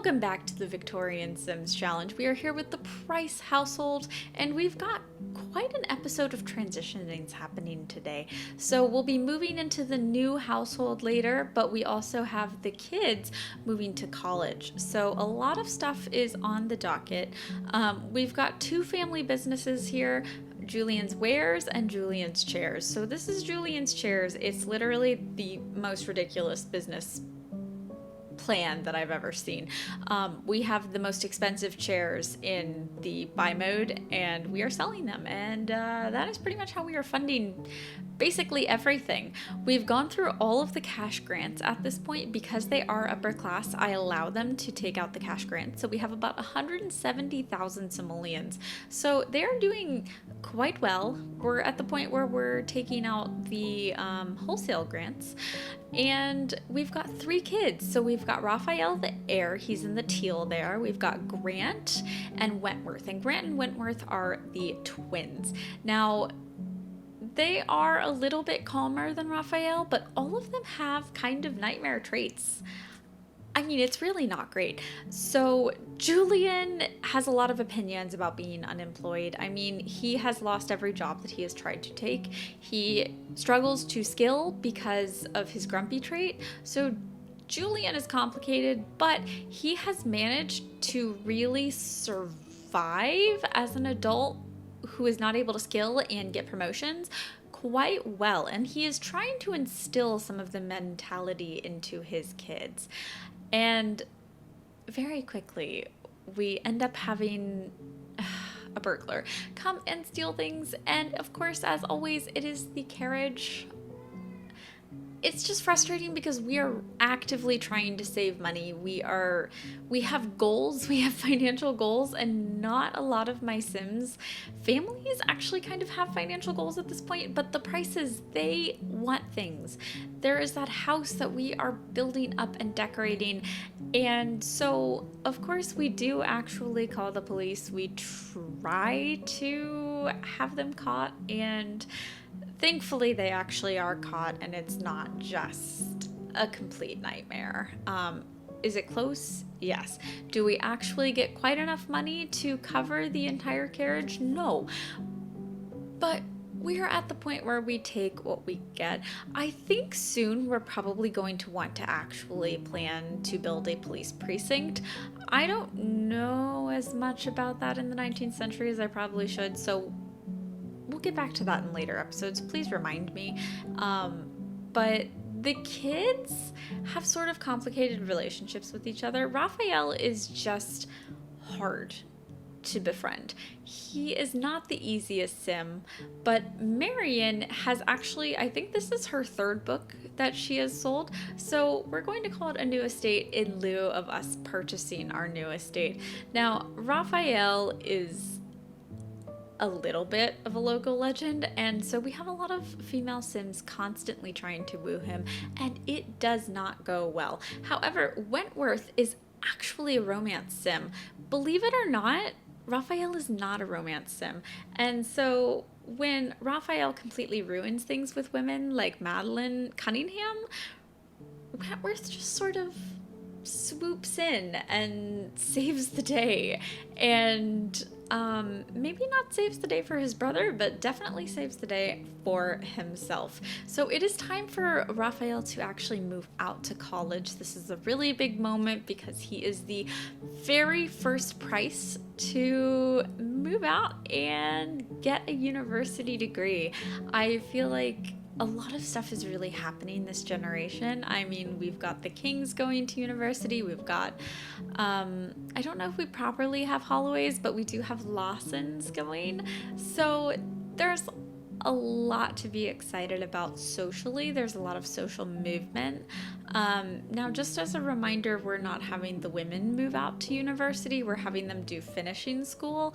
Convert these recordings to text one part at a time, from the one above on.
Welcome back to the Victorian Sims Challenge. We are here with the Price household, and we've got quite an episode of transitionings happening today. So we'll be moving into the new household later, but we also have the kids moving to college. So a lot of stuff is on the docket. We've got two family businesses here. Julian's wares and Julian's chairs. So this is Julian's chairs. It's literally the most ridiculous business plan that I've ever seen. We have the most expensive chairs in the buy mode, and we are selling them, and that is pretty much how we are funding basically everything. We've gone through all of the cash grants at this point. Because they are upper class, I allow them to take out the cash grants. So we have about 170,000 simoleons. So they're doing quite well. We're at the point where we're taking out the wholesale grants. And we've got 3 kids. So we've got Raphael, the heir. He's in the teal there. We've got Grant and Wentworth. And Grant and Wentworth are the twins. Now, they are a little bit calmer than Raphael, but all of them have kind of nightmare traits. I mean, it's really not great. So Julian has a lot of opinions about being unemployed. I mean, he has lost every job that he has tried to take. He struggles to skill because of his grumpy trait. So Julian is complicated, but he has managed to really survive as an adult who is not able to skill and get promotions quite well. And he is trying to instill some of the mentality into his kids. And very quickly, we end up having a burglar come and steal things. And of course, as always, it is the carriage. It's just frustrating because we are actively trying to save money. We have goals, we have financial goals, and not a lot of my Sims families actually kind of have financial goals at this point, but the Prices, they want things. There is that house that we are building up and decorating, and so of course we do actually call the police. We try to have them caught, and thankfully, they actually are caught, and it's not just a complete nightmare. Is it close? Yes. Do we actually get quite enough money to cover the entire carriage? No. But we are at the point where we take what we get. I think soon we're probably going to want to actually plan to build a police precinct. I don't know as much about that in the 19th century as I probably should, so we'll get back to that in later episodes. Please remind me. But the kids have sort of complicated relationships with each other. Raphael is just hard to befriend. He is not the easiest Sim, but Marion has actually, I think this is her 3rd book that she has sold. So we're going to call it a new estate in lieu of us purchasing our new estate. Now, Raphael is a little bit of a local legend, and so we have a lot of female Sims constantly trying to woo him, and it does not go well. However, Wentworth is actually a romance Sim. Believe it or not, Raphael is not a romance Sim, and so when Raphael completely ruins things with women like Madeline Cunningham, Wentworth just sort of swoops in and saves the day, and maybe not saves the day for his brother, but definitely saves the day for himself. So it is time for Raphael to actually move out to college. This is a really big moment because he is the very first Price to move out and get a university degree. I feel like a lot of stuff is really happening this generation. I mean, we've got the Kings going to university. We've got, I don't know if we properly have Holloways, but we do have Lawsons going. So there's a lot to be excited about socially. There's a lot of social movement. Now, just as a reminder, we're not having the women move out to university. We're having them do finishing school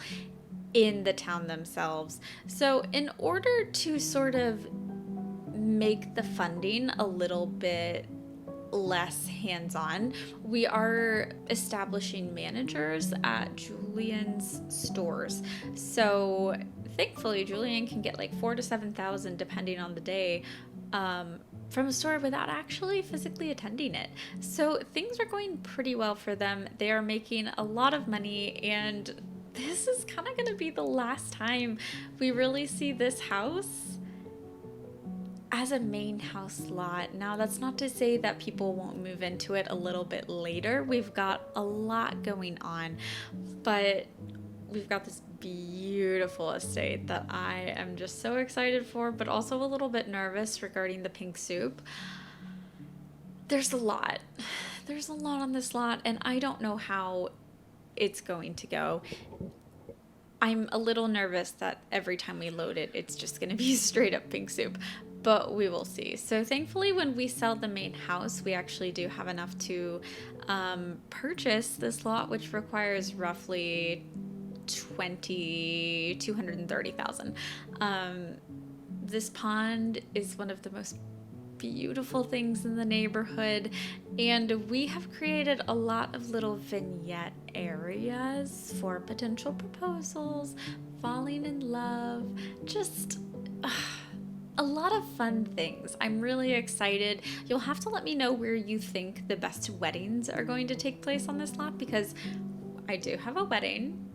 in the town themselves. So in order to sort of make the funding a little bit less hands-on, we are establishing managers at Julian's stores. So thankfully Julian can get like 4,000 to 7,000 depending on the day from a store without actually physically attending it. So things are going pretty well for them. They are making a lot of money, and this is kind of going to be the last time we really see this house as a main house lot. Now, that's not to say that people won't move into it a little bit later. We've got a lot going on, but we've got this beautiful estate that I am just so excited for, but also a little bit nervous regarding the pink soup. There's a lot. There's a lot on this lot, and I don't know how it's going to go. I'm a little nervous that every time we load it, it's just going to be straight up pink soup, but we will see. So thankfully, when we sell the main house, we actually do have enough to purchase this lot, which requires roughly $230,000. This pond is one of the most beautiful things in the neighborhood, and we have created a lot of little vignette areas for potential proposals, falling in love, just a lot of fun things. I'm really excited. You'll have to let me know where you think the best weddings are going to take place on this lot, because I do have a wedding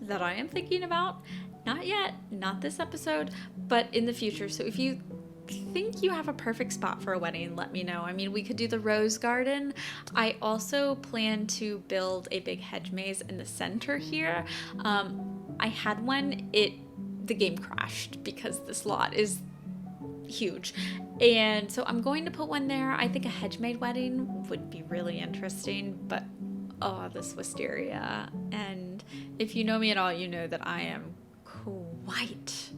that I am thinking about. Not yet, not this episode, but in the future. So if you think you have a perfect spot for a wedding, let me know. I mean, we could do the rose garden. I also plan to build a big hedge maze in the center here. I had one, the game crashed because this lot is huge, and so I'm going to put one there. I think a hedge maze wedding would be really interesting, but this wisteria, and if you know me at all, you know that I am quite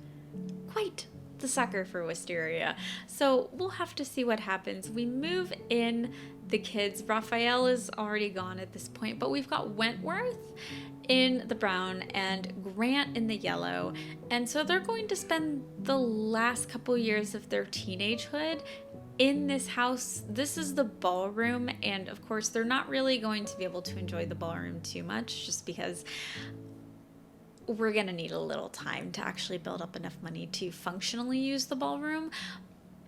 the sucker for wisteria. So we'll have to see what happens. We move in the kids. Raphael is already gone at this point, but we've got Wentworth in the brown and Grant in the yellow. And so they're going to spend the last couple years of their teenagehood in this house. This is the ballroom, and of course they're not really going to be able to enjoy the ballroom too much, just because we're going to need a little time to actually build up enough money to functionally use the ballroom.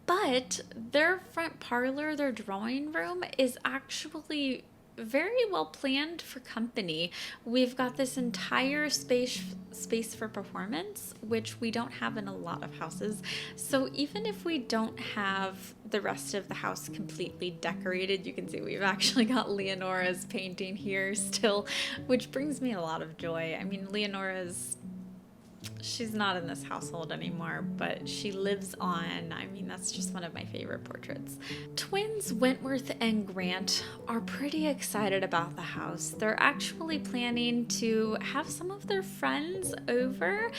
But their front parlor, their drawing room, is actually very well planned for company. We've got this entire space for performance, which we don't have in a lot of houses. So even if we don't have the rest of the house completely decorated, you can see we've actually got Leonora's painting here still, which brings me a lot of joy. I mean, she's not in this household anymore, but she lives on. I mean, that's just one of my favorite portraits. Twins Wentworth and Grant are pretty excited about the house. They're actually planning to have some of their friends over.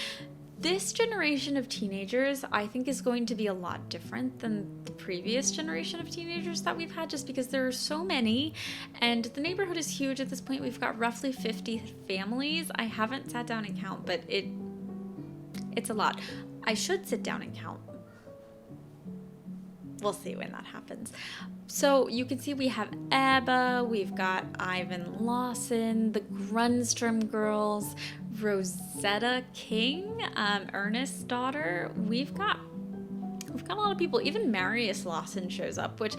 This generation of teenagers, I think, is going to be a lot different than the previous generation of teenagers that we've had, just because there are so many, and the neighborhood is huge at this point. We've got roughly 50 families. I haven't sat down and count, but it's a lot. I should sit down and count. We'll see when that happens. So you can see we have Ebba, we've got Ivan Lawson, the Grunstrom girls, Rosetta King, Ernest's daughter. We've got a lot of people. Even Marius Lawson shows up, which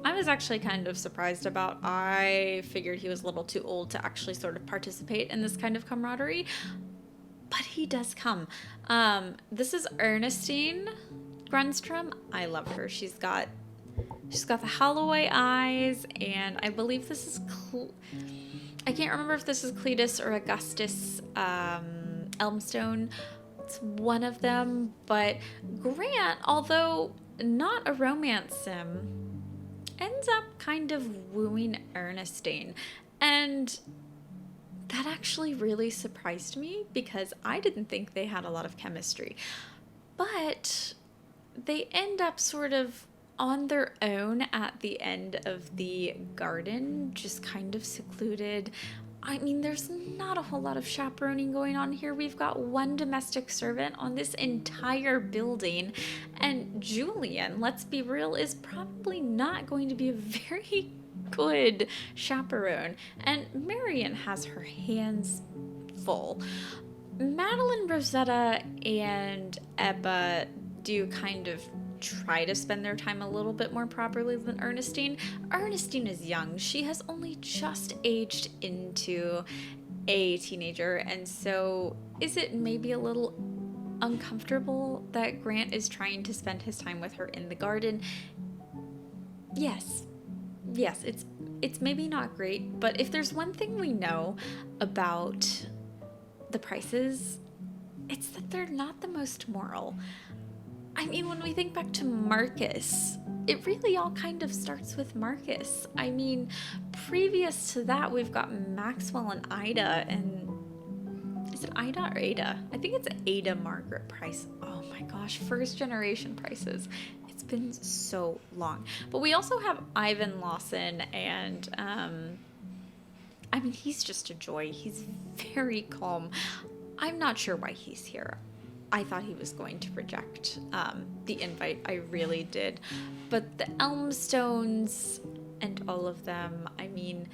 I was actually kind of surprised about. I figured he was a little too old to actually sort of participate in this kind of camaraderie, but he does come. This is Ernestine Grunstrom. I love her. She's got the Holloway eyes, and I believe this is I can't remember if this is Cletus or Augustus Elmstone. It's one of them, but Grant, although not a romance sim, ends up kind of wooing Ernestine, and that actually really surprised me because I didn't think they had a lot of chemistry. But they end up sort of on their own at the end of the garden, just kind of secluded. I mean, there's not a whole lot of chaperoning going on here. We've got one domestic servant on this entire building, and Julian, let's be real, is probably not going to be a very good chaperone, and Marion has her hands full. Madeline, Rosetta, and Ebba do kind of try to spend their time a little bit more properly than Ernestine. Ernestine is young. She has only just aged into a teenager, and so is it maybe a little uncomfortable that Grant is trying to spend his time with her in the garden? Yes. Yes, it's maybe not great, but if there's one thing we know about the Prices, it's that they're not the most moral. I mean, when we think back to Marcus, it really all kind of starts with Marcus. I mean, previous to that, we've got Maxwell and Ida, and is it Ida or Ada? I think it's Ada Margaret Price. Oh my gosh, first generation Prices. It's been so long. But we also have Ivan Lawson, and I mean, he's just a joy. He's very calm. I'm not sure why he's here. I thought he was going to reject the invite. I really did. But the Elmstones and all of them, I mean,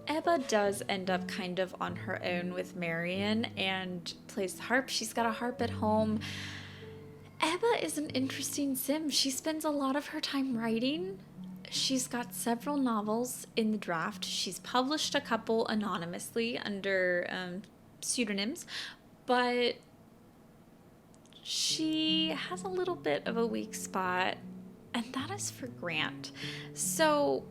Ebba does end up kind of on her own with Marion and plays the harp. She's got a harp at home. Ebba is an interesting sim. She spends a lot of her time writing. She's got several novels in the draft. She's published a couple anonymously under pseudonyms, but she has a little bit of a weak spot, and that is for Grant. So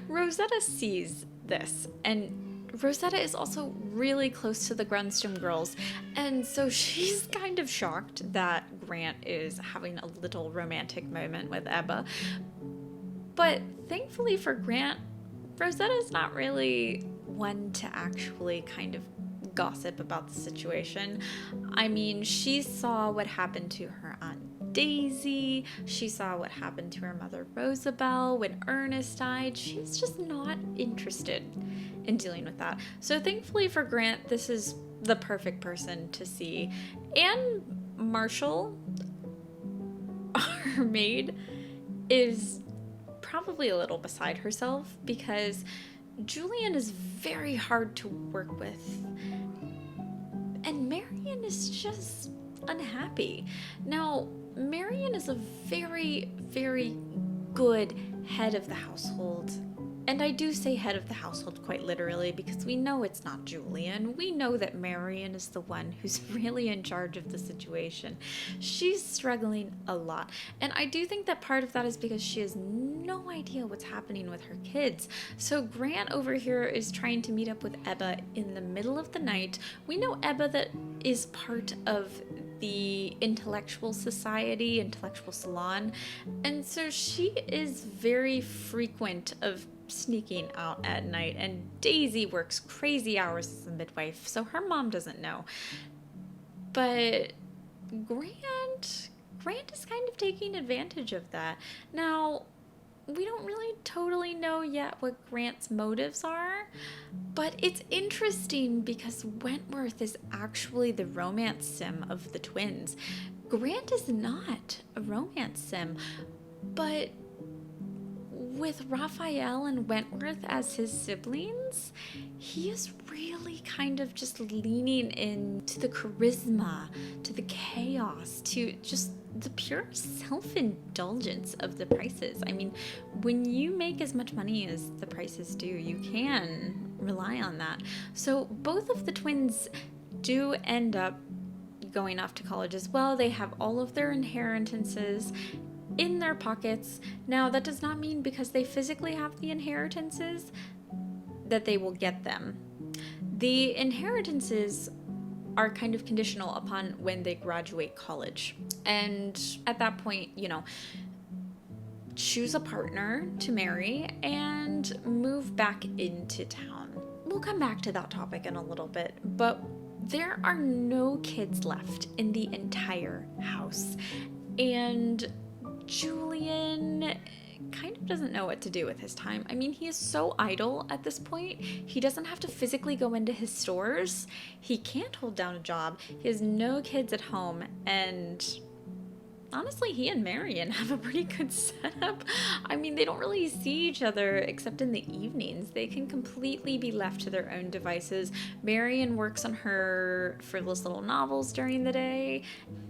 Rosetta sees this, and Rosetta is also really close to the Grunstone girls, and so she's kind of shocked that Grant is having a little romantic moment with Ebba. But thankfully for Grant, Rosetta's not really one to actually kind of gossip about the situation. I mean, she saw what happened to her Aunt Daisy. She saw what happened to her mother Rosabelle when Ernest died. She's just not interested in dealing with that. So thankfully for Grant, this is the perfect person to see. And Marshall, our maid, is probably a little beside herself because Julian is very hard to work with, and Marion is just unhappy. Now, Marion is a very, very good head of the household. And I do say head of the household quite literally because we know it's not Julian. We know that Marion is the one who's really in charge of the situation. She's struggling a lot. And I do think that part of that is because she has no idea what's happening with her kids. So Grant over here is trying to meet up with Ebba in the middle of the night. We know Ebba that is part of the intellectual society, intellectual salon. And so she is very frequent of sneaking out at night, and Daisy works crazy hours as a midwife, so her mom doesn't know. But Grant is kind of taking advantage of that. Now, we don't really totally know yet what Grant's motives are, but it's interesting because Wentworth is actually the romance sim of the twins. Grant is not a romance sim, but with Raphael and Wentworth as his siblings, he is really kind of just leaning into the charisma, to the chaos, to just the pure self-indulgence of the Prices. I mean, when you make as much money as the Prices do, you can rely on that. So both of the twins do end up going off to college as well. They have all of their inheritances in their pockets. Now, that does not mean because they physically have the inheritances that they will get them. The inheritances are kind of conditional upon when they graduate college. And at that point, you know, choose a partner to marry and move back into town. We'll come back to that topic in a little bit, but there are no kids left in the entire house. And Julian kind of doesn't know what to do with his time. I mean, he is so idle at this point. He doesn't have to physically go into his stores. He can't hold down a job. He has no kids at home, and honestly, he and Marion have a pretty good setup. I mean, they don't really see each other except in the evenings. They can completely be left to their own devices. Marion works on her frivolous little novels during the day.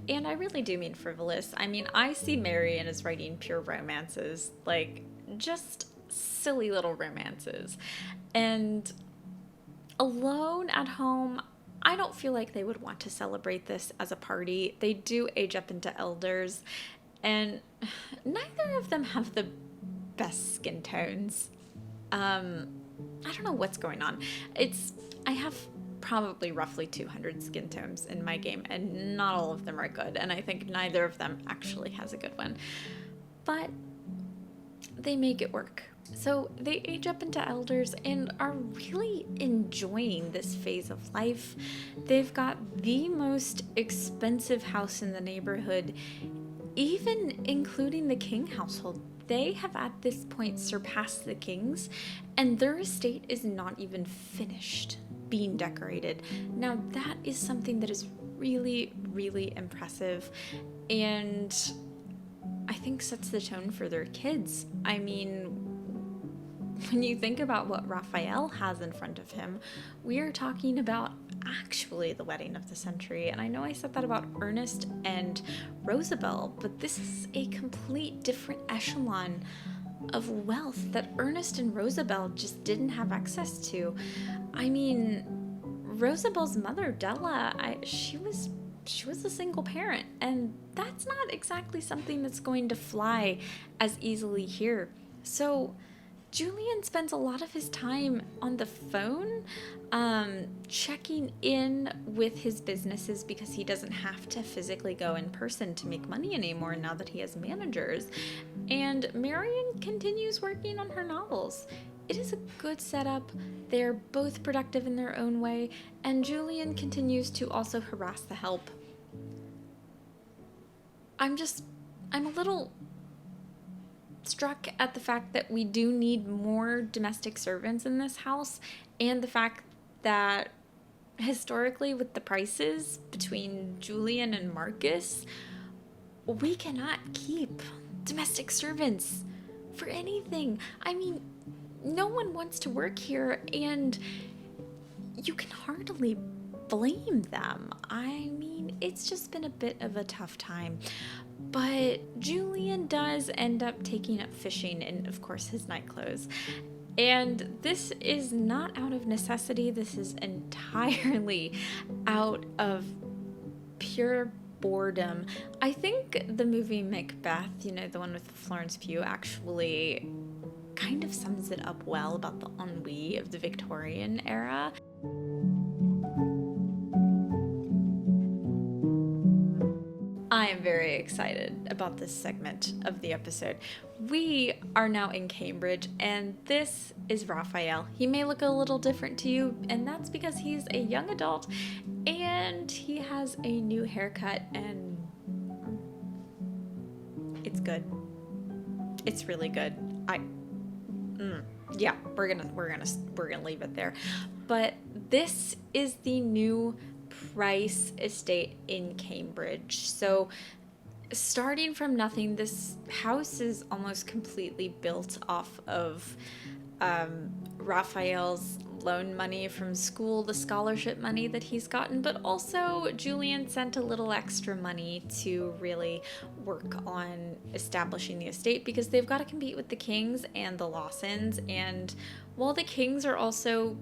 And I really do mean frivolous. I mean, I see Marion as writing pure romances, like just silly little romances. And alone at home, I don't feel like they would want to celebrate this as a party. They do age up into elders, and neither of them have the best skin tones. I don't know what's going on. I have probably roughly 200 skin tones in my game, and not all of them are good, and I think neither of them actually has a good one. But they make it work. So they age up into elders and are really enjoying this phase of life. They've got the most expensive house in the neighborhood, even including the King household. They have at this point surpassed the Kings, and their estate is not even finished being decorated. Now, that is something that is really, really impressive, and I think sets the tone for their kids. I mean, when you think about what Raphael has in front of him, we are talking about actually the wedding of the century. And I know I said that about Ernest and Rosabelle, but this is a complete different echelon of wealth that Ernest and Rosabelle just didn't have access to. I mean, Rosabelle's mother, Della, she was a single parent, and that's not exactly something that's going to fly as easily here. So Julian spends a lot of his time on the phone, checking in with his businesses because he doesn't have to physically go in person to make money anymore now that he has managers. And Marion continues working on her novels. It is a good setup. They're both productive in their own way, and Julian continues to also harass the help. I'm a little struck at the fact that we do need more domestic servants in this house, and the fact that historically with the Prices between Julian and Marcus, we cannot keep domestic servants for anything. I mean, no one wants to work here, and you can hardly blame them. I mean, it's just been a bit of a tough time. But Julian does end up taking up fishing in, of course, his night clothes. And this is not out of necessity. This is entirely out of pure boredom. I think the movie Macbeth, the one with Florence Pugh, actually kind of sums it up well about the ennui of the Victorian era. I am very excited about this segment of the episode. We are now in Cambridge, and this is Raphael. He may look a little different to you, and that's because he's a young adult, and he has a new haircut, and it's good. It's really good. Yeah, we're gonna leave it there. But this is the new Price estate in Cambridge. So starting from nothing, this house is almost completely built off of Raphael's loan money from school, the scholarship money that he's gotten, but also Julian sent a little extra money to really work on establishing the estate because they've got to compete with the Kings and the Lawsons. And while the Kings are also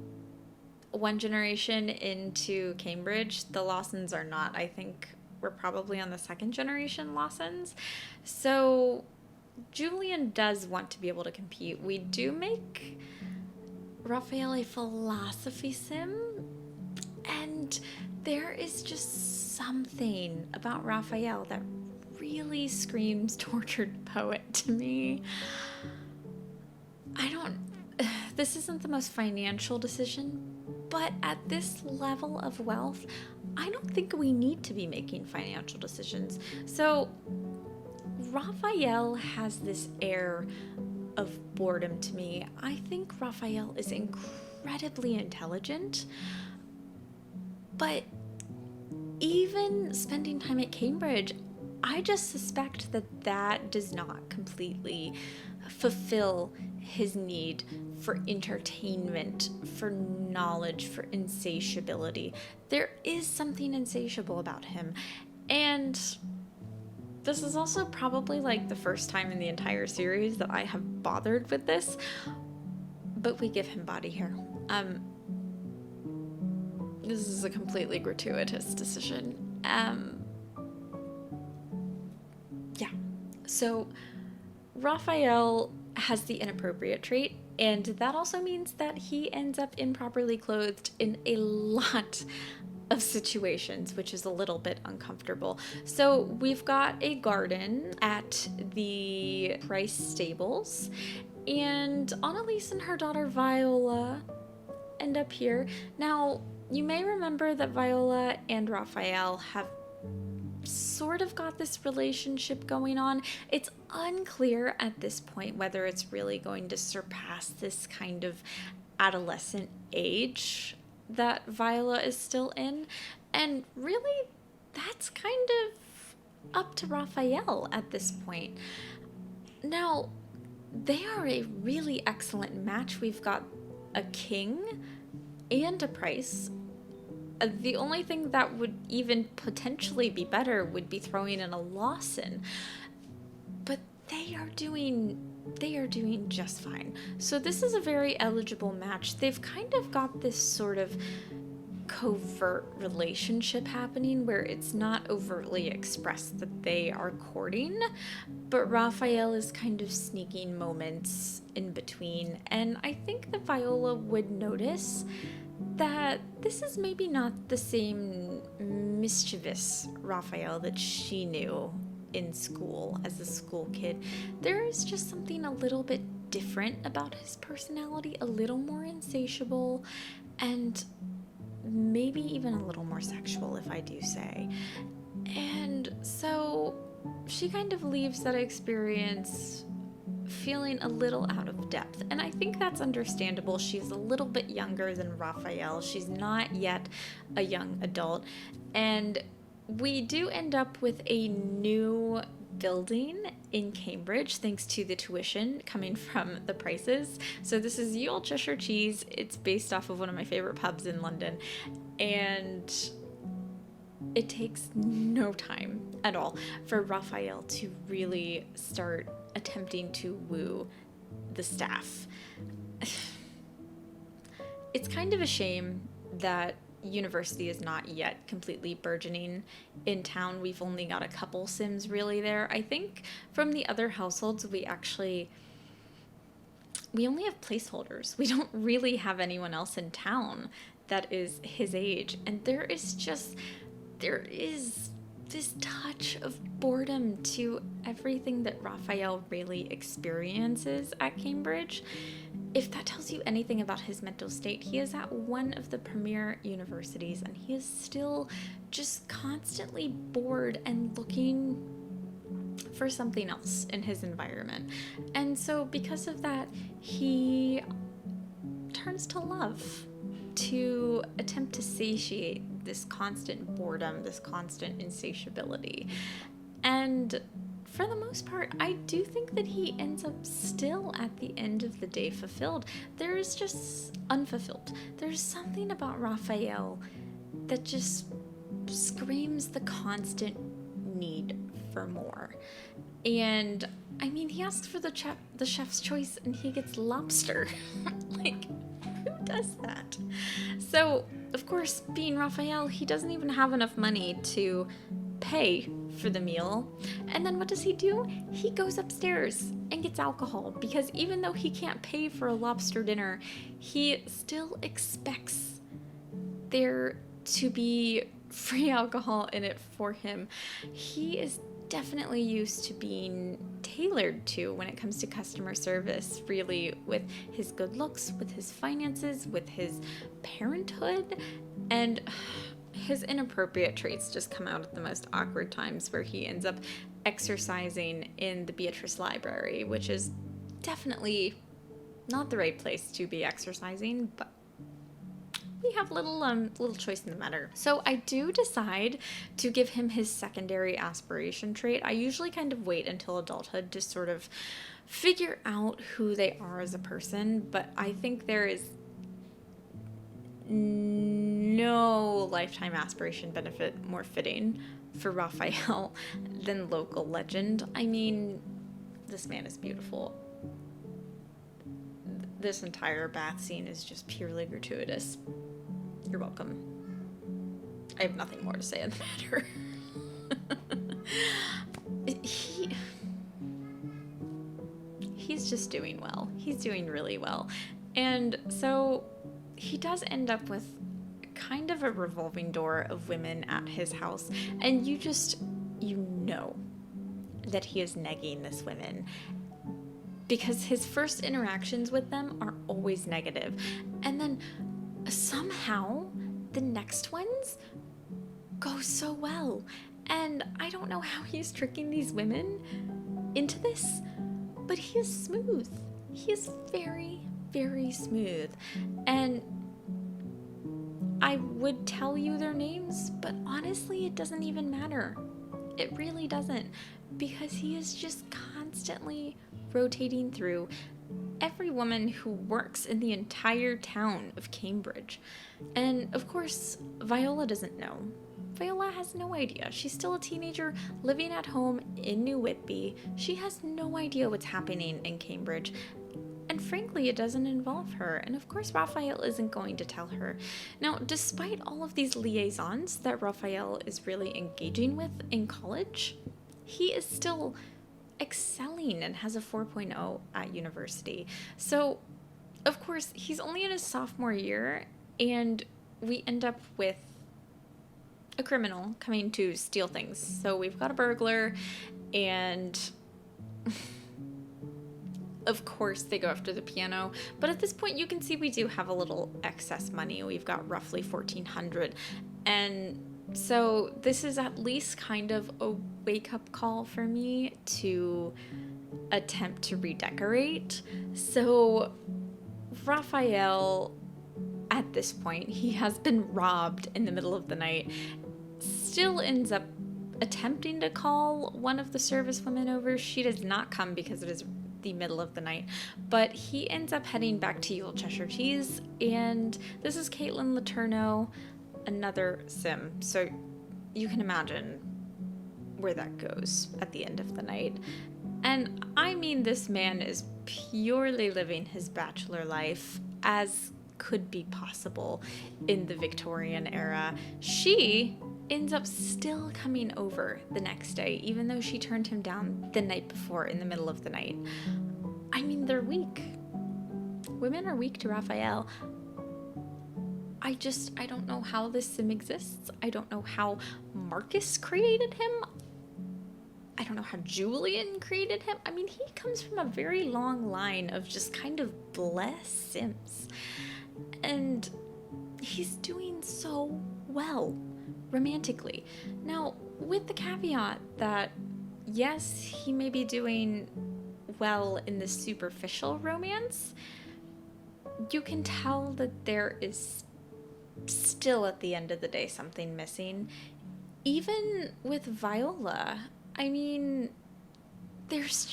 one generation into Cambridge, the Lawsons are not. I think we're probably on the second generation Lawsons. So Julian does want to be able to compete. We do make Raphael a philosophy sim, and there is just something about Raphael that really screams tortured poet to me. This isn't the most financial decision, but at this level of wealth, I don't think we need to be making financial decisions. So Raphael has this air of boredom to me. I think Raphael is incredibly intelligent, but even spending time at Cambridge, I just suspect that that does not completely fulfill his need for entertainment, for knowledge, for insatiability. There is something insatiable about him. And this is also probably like the first time in the entire series that I have bothered with this, but we give him body hair. This is a completely gratuitous decision. Yeah. So Raphael has the inappropriate trait, and that also means that he ends up improperly clothed in a lot of situations, which is a little bit uncomfortable. So we've got a garden at the Price stables, and Annalise and her daughter Viola end up here. Now, you may remember that Viola and Raphael have sort of got this relationship going on. It's unclear at this point whether it's really going to surpass this kind of adolescent age that Viola is still in. And really, that's kind of up to Raphael at this point. Now, they are a really excellent match. We've got a king and a Price. The only thing that would even potentially be better would be throwing in a Lawson. But they are doing just fine. So this is a very eligible match. They've kind of got this sort of covert relationship happening where it's not overtly expressed that they are courting, but Raphael is kind of sneaking moments in between. And I think that Viola would notice that this is maybe not the same mischievous Raphael that she knew in school as a school kid. There is just something a little bit different about his personality, a little more insatiable, and maybe even a little more sexual, if I do say. And so she kind of leaves that experience feeling a little out of depth. And I think that's understandable. She's a little bit younger than Raphael. She's not yet a young adult. And we do end up with a new building in Cambridge thanks to the tuition coming from the Prices. So this is Ye Olde Cheshire Cheese. It's based off of one of my favorite pubs in London. And it takes no time at all for Raphael to really start attempting to woo the staff. It's kind of a shame that university is not yet completely burgeoning in town. We've only got a couple Sims really there. I think from the other households we only have placeholders. We don't really have anyone else in town that is his age, and there is this touch of boredom to everything that Raphael really experiences at Cambridge. If that tells you anything about his mental state, he is at one of the premier universities and he is still just constantly bored and looking for something else in his environment. And so because of that, he turns to love to attempt to satiate this constant boredom, this constant insatiability. And for the most part, I do think that he ends up still at the end of the day fulfilled. There is just unfulfilled. There's something about Raphael that just screams the constant need for more. And I mean, he asks for the chef's choice and he gets lobster. Like, who does that? So, of course, being Raphael, he doesn't even have enough money to pay for the meal. And then what does he do? He goes upstairs and gets alcohol, because even though he can't pay for a lobster dinner, he still expects there to be free alcohol in it for him. He is definitely used to being tailored to when it comes to customer service, really, with his good looks, with his finances, with his parenthood, and his inappropriate traits just come out at the most awkward times, where he ends up exercising in the Beatrice Library, which is definitely not the right place to be exercising, but we have little choice in the matter. So I do decide to give him his secondary aspiration trait. I usually kind of wait until adulthood to sort of figure out who they are as a person, but I think there is no lifetime aspiration benefit more fitting for Raphael than local legend. I mean, this man is beautiful. This entire bath scene is just purely gratuitous. You're welcome. I have nothing more to say on the matter. He's just doing well. He's doing really well. And so he does end up with kind of a revolving door of women at his house. And you know that he is negging this women, because his first interactions with them are always negative. And then somehow the next ones go so well. And I don't know how he's tricking these women into this, but he is smooth. He is very, very smooth. And I would tell you their names, but honestly, it doesn't even matter. It really doesn't, because he is just constantly rotating through every woman who works in the entire town of Cambridge. And of course, Viola doesn't know. Viola has no idea. She's still a teenager living at home in New Whitby. She has no idea what's happening in Cambridge. And frankly, it doesn't involve her. And of course, Raphael isn't going to tell her. Now, despite all of these liaisons that Raphael is really engaging with in college, he is still excelling and has a 4.0 at university. So, of course, he's only in his sophomore year, and we end up with a criminal coming to steal things. So we've got a burglar, and of course they go after the piano. But at this point, you can see we do have a little excess money. We've got roughly $1,400, and so this is at least kind of a wake-up call for me to attempt to redecorate. So Raphael, at this point, he has been robbed in the middle of the night, still ends up attempting to call one of the service women over. She does not come because it is the middle of the night, but he ends up heading back to Yule Cheshire Cheese, and this is Caitlin Letourneau, another sim. So you can imagine where that goes at the end of the night. And I mean, this man is purely living his bachelor life as could be possible in the Victorian era. She ends up still coming over the next day, even though she turned him down the night before in the middle of the night. I mean, they're weak. Women are weak to Raphael. I don't know how this sim exists. I don't know how Marcus created him. I don't know how Julian created him. I mean, he comes from a very long line of just kind of blessed sims. And he's doing so well romantically. Now, with the caveat that, yes, he may be doing well in the superficial romance, you can tell that there is still, at the end of the day, something missing. Even with Viola, I mean, there's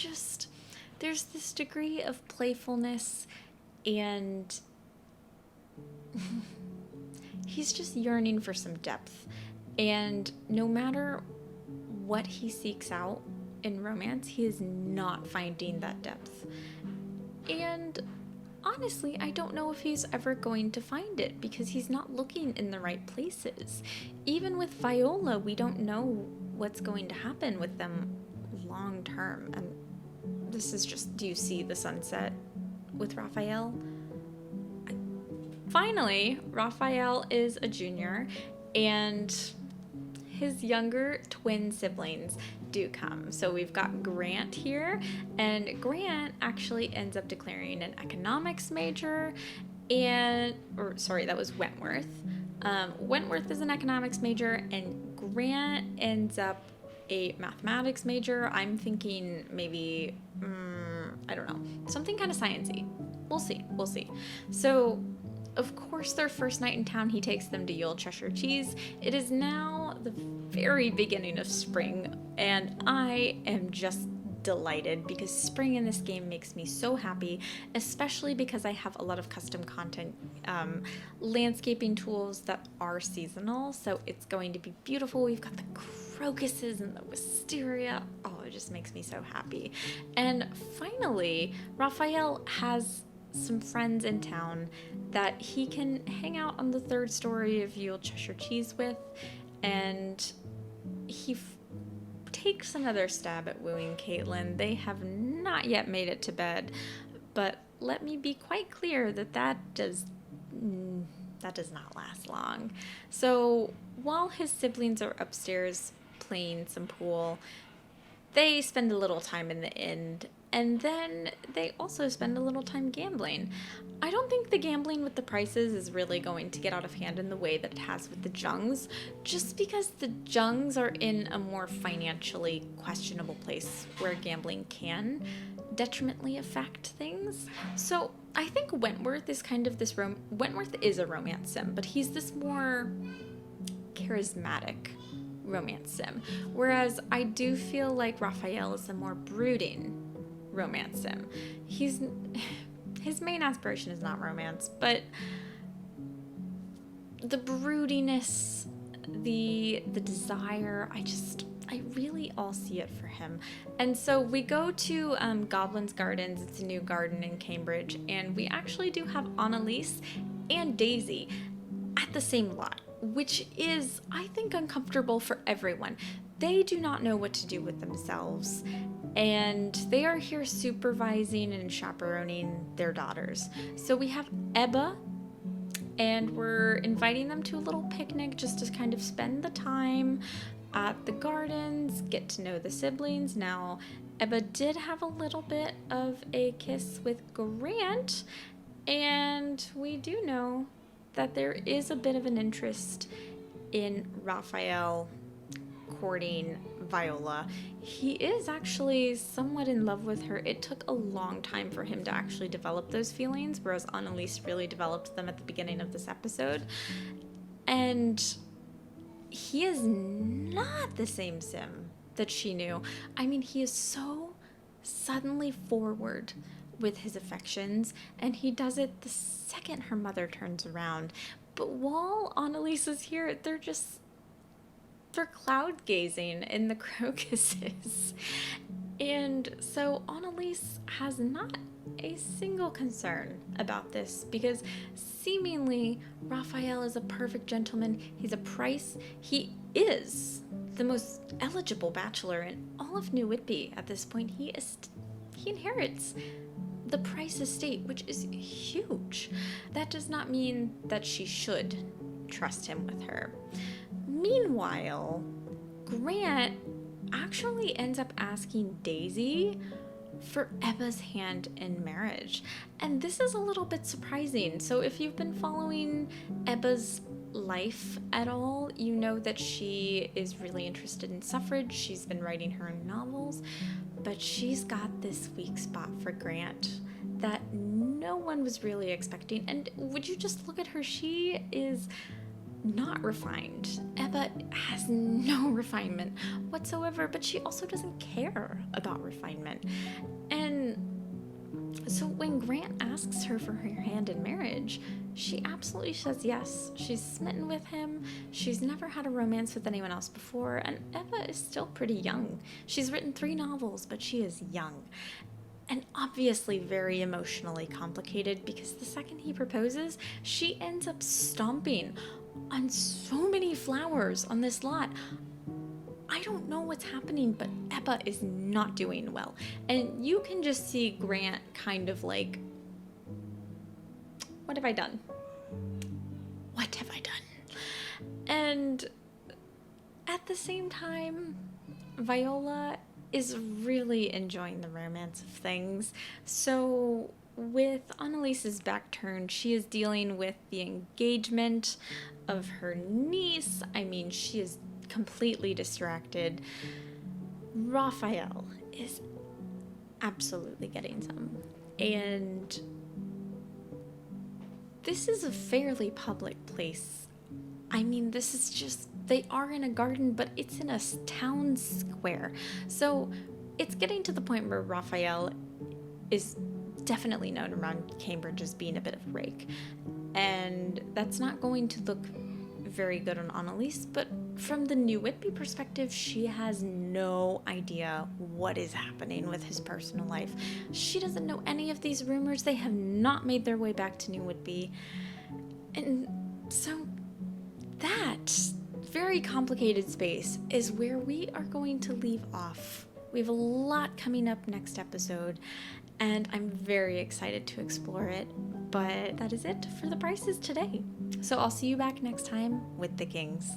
this degree of playfulness, and he's just yearning for some depth. And no matter what he seeks out in romance, he is not finding that depth. And honestly, I don't know if he's ever going to find it, because he's not looking in the right places. Even with Viola, we don't know what's going to happen with them long term. And this is just, do you see the sunset with Raphael? Finally, Raphael is a junior, and his younger twin siblings do come. So we've got Grant here, and Grant actually ends up declaring an economics major, that was Wentworth. Wentworth is an economics major, and Grant ends up a mathematics major. I'm thinking maybe, I don't know, something kind of sciencey. We'll see. So of course, their first night in town, he takes them to Yule Cheshire Cheese. It is now the very beginning of spring, and I am just delighted because spring in this game makes me so happy, especially because I have a lot of custom content landscaping tools that are seasonal, so it's going to be beautiful. We've got the crocuses and the wisteria. Oh, it just makes me so happy. And finally, Raphael has some friends in town that he can hang out on the third story of Yule Cheshire Cheese with, and he takes another stab at wooing Caitlin. They have not yet made it to bed, but let me be quite clear that does not last long. So while his siblings are upstairs playing some pool, they spend a little time in the inn, and then they also spend a little time gambling. I don't think the gambling with the Prices is really going to get out of hand in the way that it has with the Jungs, just because the Jungs are in a more financially questionable place where gambling can detrimentally affect things. So I think Wentworth is kind of this Wentworth is a romance sim, but he's this more charismatic romance sim, whereas I do feel like Raphael is a more brooding romance sim. His main aspiration is not romance, but the broodiness, the desire, I really all see it for him. And so we go to Goblin's Gardens. It's a new garden in Cambridge, and we actually do have Annalise and Daisy at the same lot, which is, I think, uncomfortable for everyone. They do not know what to do with themselves, and they are here supervising and chaperoning their daughters. So we have Ebba, and we're inviting them to a little picnic just to kind of spend the time at the gardens, get to know the siblings. Now, Ebba did have a little bit of a kiss with Grant, and we do know that there is a bit of an interest in Raphael courting Viola. He is actually somewhat in love with her. It took a long time for him to actually develop those feelings, whereas Annalise really developed them at the beginning of this episode. And he is not the same Sim that she knew. I mean, he is so suddenly forward with his affections, and he does it the second her mother turns around. But while Annalise is here, they're cloud gazing in the crocuses. And so Annalise has not a single concern about this, because seemingly Raphael is a perfect gentleman. He's a Price. He is the most eligible bachelor in all of New Whitby at this point. He inherits the Price estate, which is huge. That does not mean that she should trust him with her. Meanwhile, Grant actually ends up asking Daisy for Ebba's hand in marriage. And this is a little bit surprising. So if you've been following Ebba's life at all, you know that she is really interested in suffrage. She's been writing her novels, but she's got this weak spot for Grant that no one was really expecting. And would you just look at her? She is not refined. Ebba has no refinement whatsoever, but she also doesn't care about refinement. And so when Grant asks her for her hand in marriage, she absolutely says yes. She's smitten with him. She's never had a romance with anyone else before, and Ebba is still pretty young. She's written 3 novels, but she is young. And obviously very emotionally complicated, because the second he proposes, she ends up stomping on so many flowers on this lot. I don't know what's happening, but Ebba is not doing well. And you can just see Grant kind of like, what have I done? What have I done? And at the same time, Viola is really enjoying the romance of things. So with Annalise's back turned, she is dealing with the engagement of her niece. I mean, she is completely distracted. Raphael is absolutely getting some. And this is a fairly public place. I mean, this is just, they are in a garden, but it's in a town square. So it's getting to the point where Raphael is definitely known around Cambridge as being a bit of a rake. And that's not going to look very good on Annalise, but from the New Whitby perspective, she has no idea what is happening with his personal life. She doesn't know any of these rumors. They have not made their way back to New Whitby. And so that very complicated space is where we are going to leave off. We have a lot coming up next episode, and I'm very excited to explore it. But that is it for the Prices today. So I'll see you back next time with the Kings.